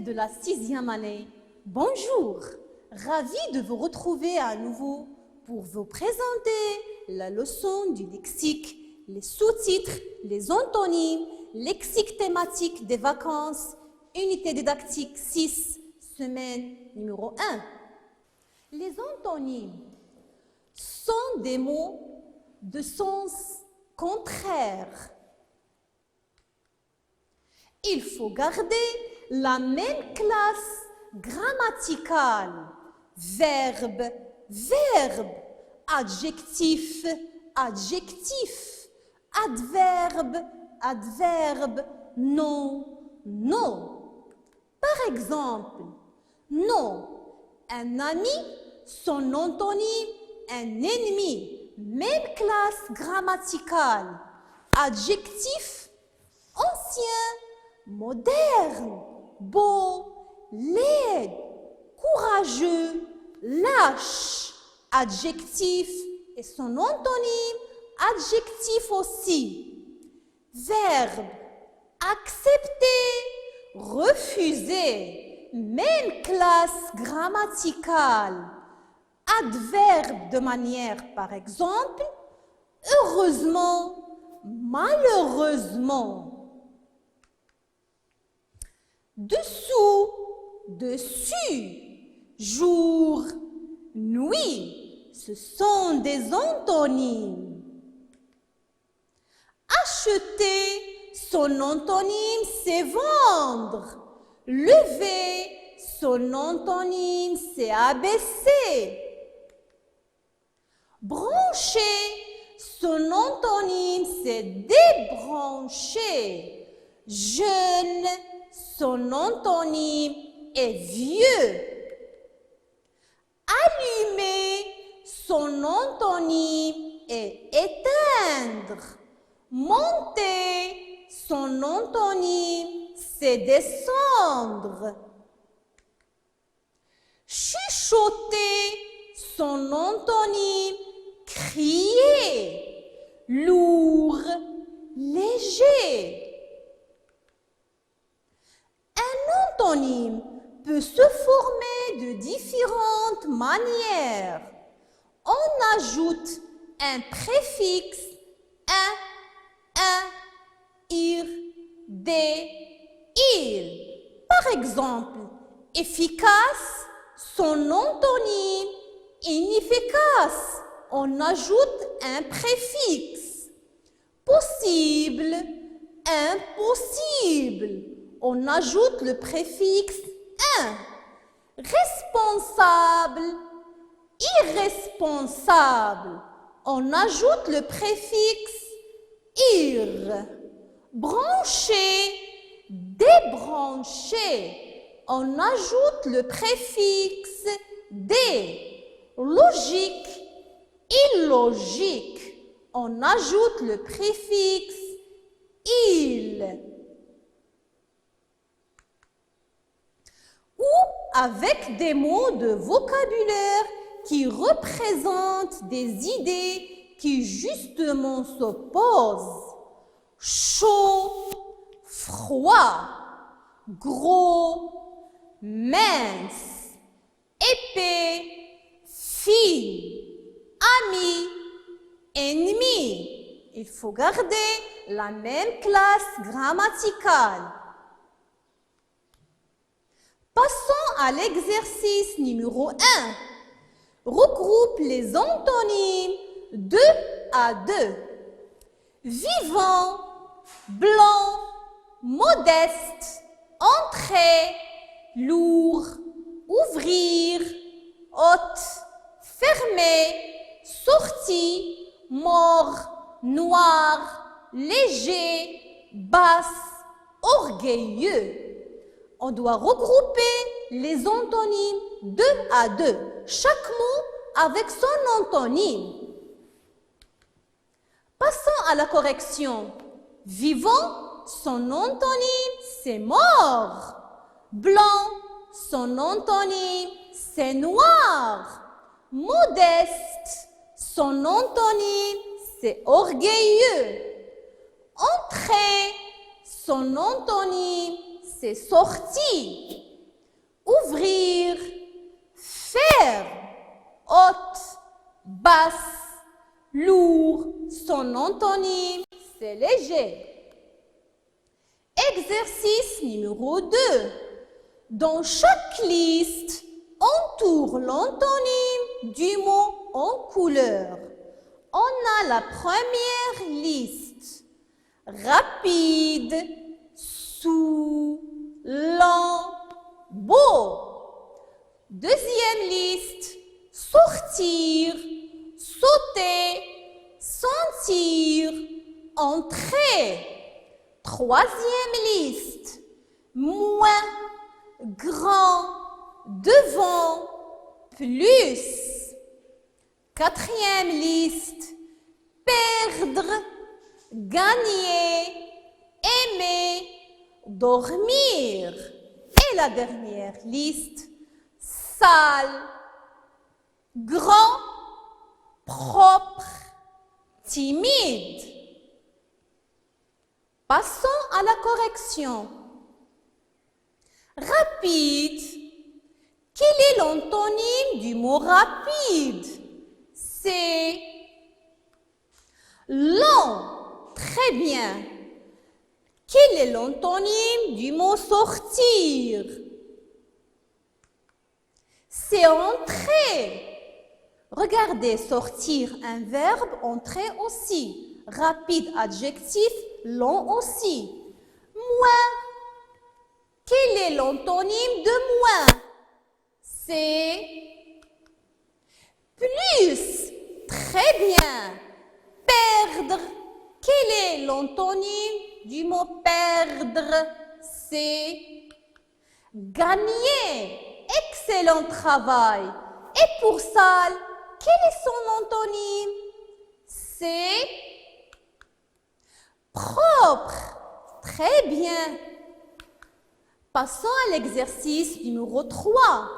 de la 6e année, bonjour. Ravi de vous retrouver à nouveau pour vous présenter la leçon du lexique, les sous-titres, les antonymes, lexique thématique des vacances, unité didactique 6, semaine numéro 1. Les antonymes sont des mots de sens contraire. Il faut garder la même classe grammaticale. Verbe, verbe, adjectif, adjectif, adverbe, adverbe, nom, nom. Par exemple, nom, un ami, son antonyme, un ennemi, même classe grammaticale. Adjectif, ancien, moderne, beau, laid, courageux, lâche. Adjectif et son antonyme, adjectif aussi. Verbe, accepter, refuser, même classe grammaticale. Adverbe de manière, par exemple, heureusement, malheureusement. Dessous, dessus, jour, nuit, ce sont des antonymes. Acheter, son antonyme, c'est vendre. Lever, son antonyme, c'est abaisser. Brancher, son antonyme, c'est débrancher. Jeune, son antonyme est vieux. Allumer, son antonyme est éteindre. Monter, son antonyme, c'est descendre. Chuchoter, son antonyme, crier. Lourd, léger. Un antonyme peut se former de différentes manières. On ajoute un préfixe, un, ir, des, il. Par exemple, efficace, son antonyme, inefficace. On ajoute un préfixe. Possible, impossible. On ajoute le préfixe un. Responsable, irresponsable. On ajoute le préfixe ir. Brancher, débrancher. On ajoute le préfixe des. Logique, illogique. On ajoute le préfixe il. Ou avec des mots de vocabulaire qui représentent des idées qui justement s'opposent. Chaud, froid, gros, mince, épais, fille, ami, ennemi. Il faut garder la même classe grammaticale. Passons à l'exercice numéro 1. Regroupe les antonymes 2 à 2. Vivant, blanc, modeste, entrer, lourd, ouvrir, hôte, fermer, sortie, mort, noir, léger, basse, orgueilleux. On doit regrouper les antonymes 2 à 2, chaque mot avec son antonyme. Passons à la correction. Vivant, son antonyme, c'est mort. Blanc, son antonyme, c'est noir. Modeste, son antonyme, c'est orgueilleux. Entrer, son antonyme, c'est sorti. ouvrir, faire, haute, basse, lourd, son antonyme, c'est léger. Exercice numéro 2. Dans chaque liste, entoure l'antonyme du mot en couleur. On a la première liste. Rapide, sous, lent, beau. Deuxième liste. Sortir, sauter, sentir, entrer. Troisième liste. Moins, grand, devant, plus. Quatrième liste. Perdre, gagner, aimer, dormir. Et la dernière liste. Sale, grand, propre, timide. Passons à la correction. Rapide. Quel est l'antonyme du mot rapide? C'est lent. Très bien. Quel est l'antonyme du mot sortir? C'est entrer. Regardez, sortir, un verbe, entrer aussi. Rapide, adjectif, lent aussi. Moins. Quel est l'antonyme de moins? C'est plus. Très bien. Perdre. Quel est l'antonyme du mot perdre? C'est gagner. Excellent travail. Et pour sale, quel est son antonyme? C'est propre. Très bien. Passons à l'exercice numéro 3.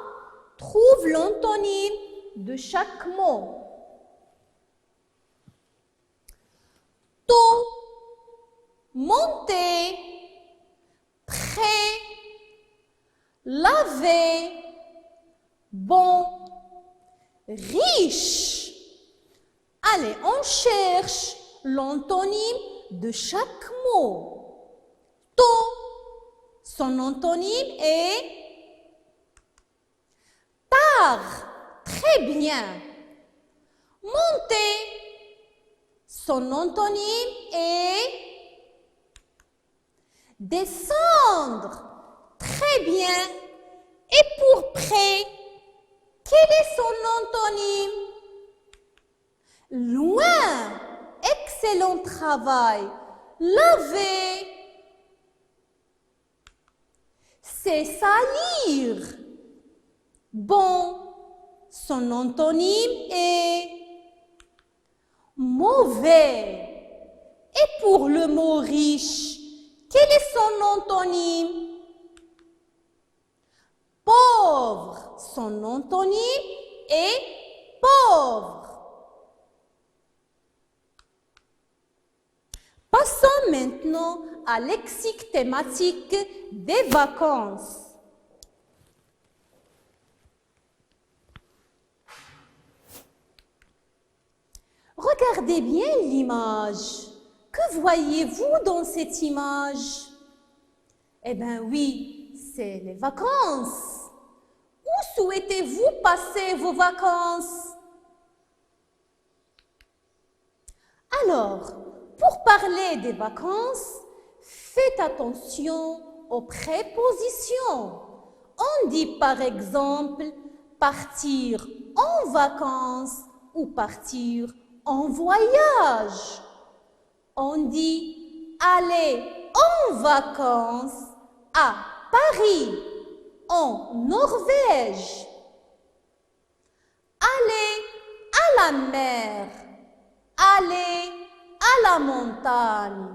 Trouve l'antonyme de chaque mot. Tôt, monter, prêt, laver, bon, riche. Allez, on cherche l'antonyme de chaque mot. Tôt, son antonyme est tard. Très bien. Monter, son antonyme est descendre. Très bien. Et pour près, quel est son antonyme? Loin. Excellent travail. Laver. C'est salir. Bon. Son antonyme est mauvais. Et pour le mot riche, quel est son antonyme? Pauvre. Son antonyme est pauvre. Passons maintenant à lexique thématique des vacances. Regardez bien l'image. Que voyez-vous dans cette image? Eh bien oui, c'est les vacances. Où souhaitez-vous passer vos vacances? Alors, pour parler des vacances, faites attention aux prépositions. On dit par exemple partir en vacances ou partir en voyage. On dit aller en vacances à Paris, en Norvège. Aller à la mer, aller à la montagne,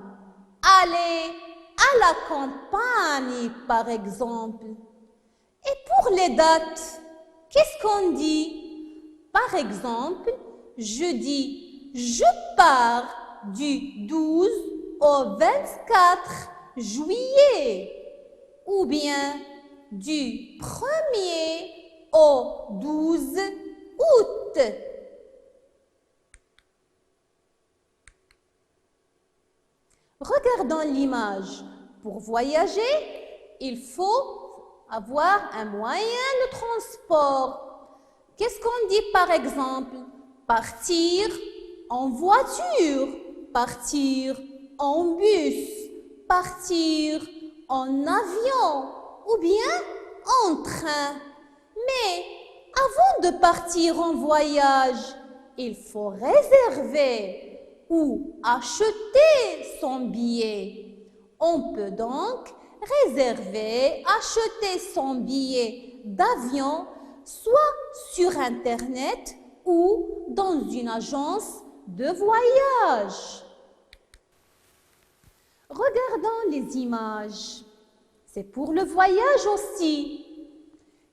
aller à la campagne par exemple. Et pour les dates, qu'est-ce qu'on dit? Par exemple, je dis je pars du 12 au 24 juillet. Ou bien du 1er au 12 août. Regardons l'image. Pour voyager, il faut avoir un moyen de transport. Qu'est-ce qu'on dit par exemple? Partir en voiture, partir en bus, partir en avion ou bien en train. Mais avant de partir en voyage, il faut réserver ou acheter son billet. On peut donc réserver, acheter son billet d'avion soit sur Internet ou dans une agence de voyage. Regardons les images. C'est pour le voyage aussi.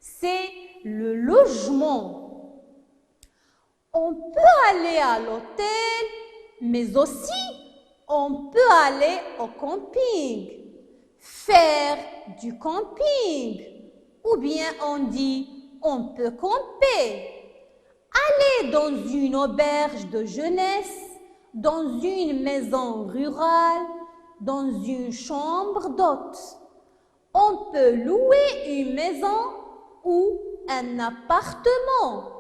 C'est le logement. On peut aller à l'hôtel, mais aussi on peut aller au camping, faire du camping, ou bien on dit on peut camper, aller dans une auberge de jeunesse, dans une maison rurale, dans une chambre d'hôte. On peut louer une maison ou un appartement.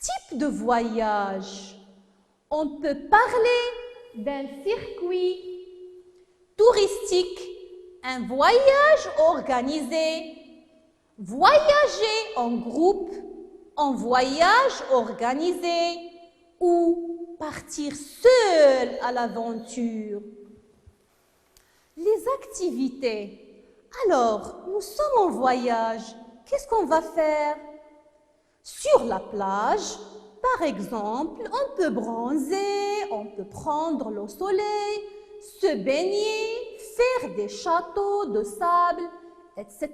Type de voyage. On peut parler d'un circuit touristique, un voyage organisé, voyager en groupe, en voyage organisé ou partir seul à l'aventure. Les activités. Alors, nous sommes en voyage. Qu'est-ce qu'on va faire? Sur la plage, par exemple, on peut bronzer, on peut prendre le soleil, se baigner, faire des châteaux de sable, etc.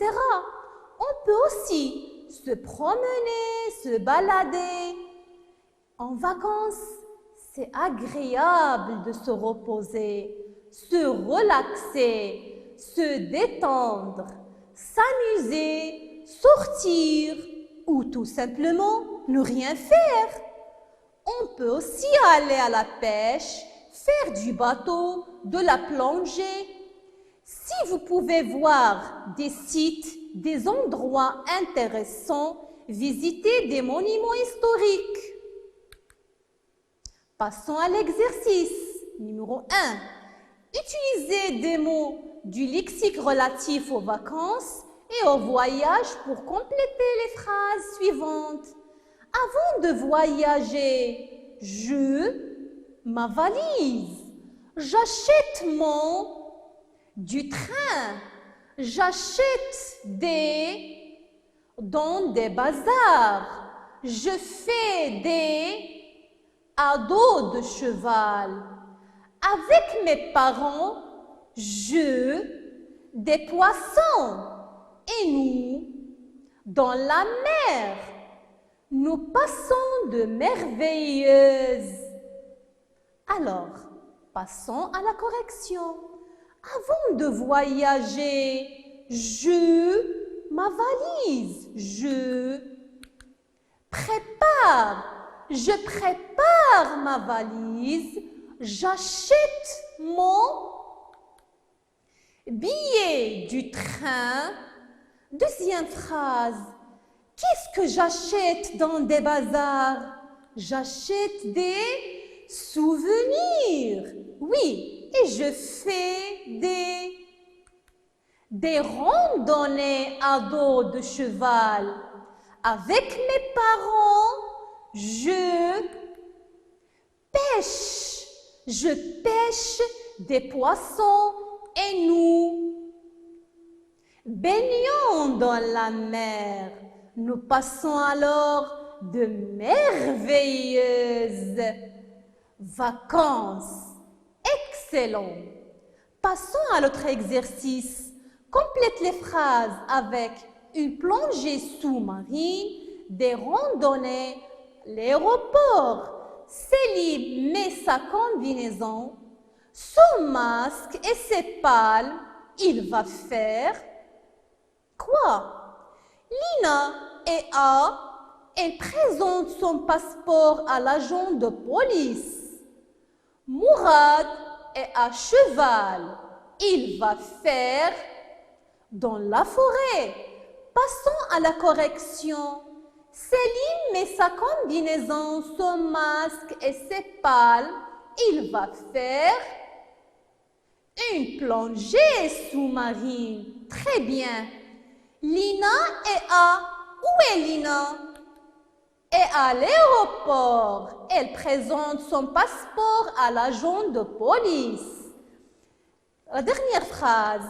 On peut aussi se promener, se balader. En vacances, c'est agréable de se reposer, se relaxer, se détendre, s'amuser, sortir ou tout simplement ne rien faire. On peut aussi aller à la pêche, faire du bateau, de la plongée. Si vous pouvez voir des sites, des endroits intéressants, visitez des monuments historiques. Passons à l'exercice numéro 1. Utilisez des mots du lexique relatif aux vacances et au voyage pour compléter les phrases suivantes. Avant de voyager, ma valise, j'achète du train, j'achète dans des bazars, je fais à dos de cheval. Avec mes parents, des poissons. Et nous, dans la mer, nous passons de merveilleuses. Alors, passons à la correction. Avant de voyager, ma valise, je prépare ma valise, j'achète mon billet du train. Deuxième phrase, qu'est-ce que j'achète dans des bazars? J'achète des souvenirs. Oui, et je fais des randonnées à dos de cheval. Avec mes parents, je pêche des poissons et nous baignons dans la mer. Nous passons alors de merveilleuses vacances. Excellent. Passons à l'autre exercice. Complète les phrases avec une plongée sous-marine, des randonnées, l'aéroport. Céline met sa combinaison, Son masque et ses palmes, il va faire quoi? Lina est elle présente son passeport à l'agent de police. Mourad est à cheval. Il va faire dans la forêt. Passons à la correction. Céline met sa combinaison, son masque et ses palmes. Il va faire une plongée sous-marine. Très bien. Lina est Où est Lina? Est à l'aéroport. Elle présente son passeport à l'agent de police. La dernière phrase.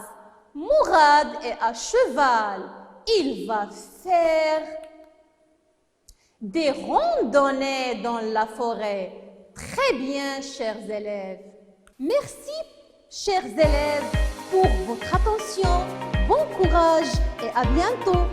Mourad est à cheval. Il va faire des randonnées dans la forêt. Très bien, chers élèves. Merci, chers élèves, pour votre attention. Bon courage et à bientôt.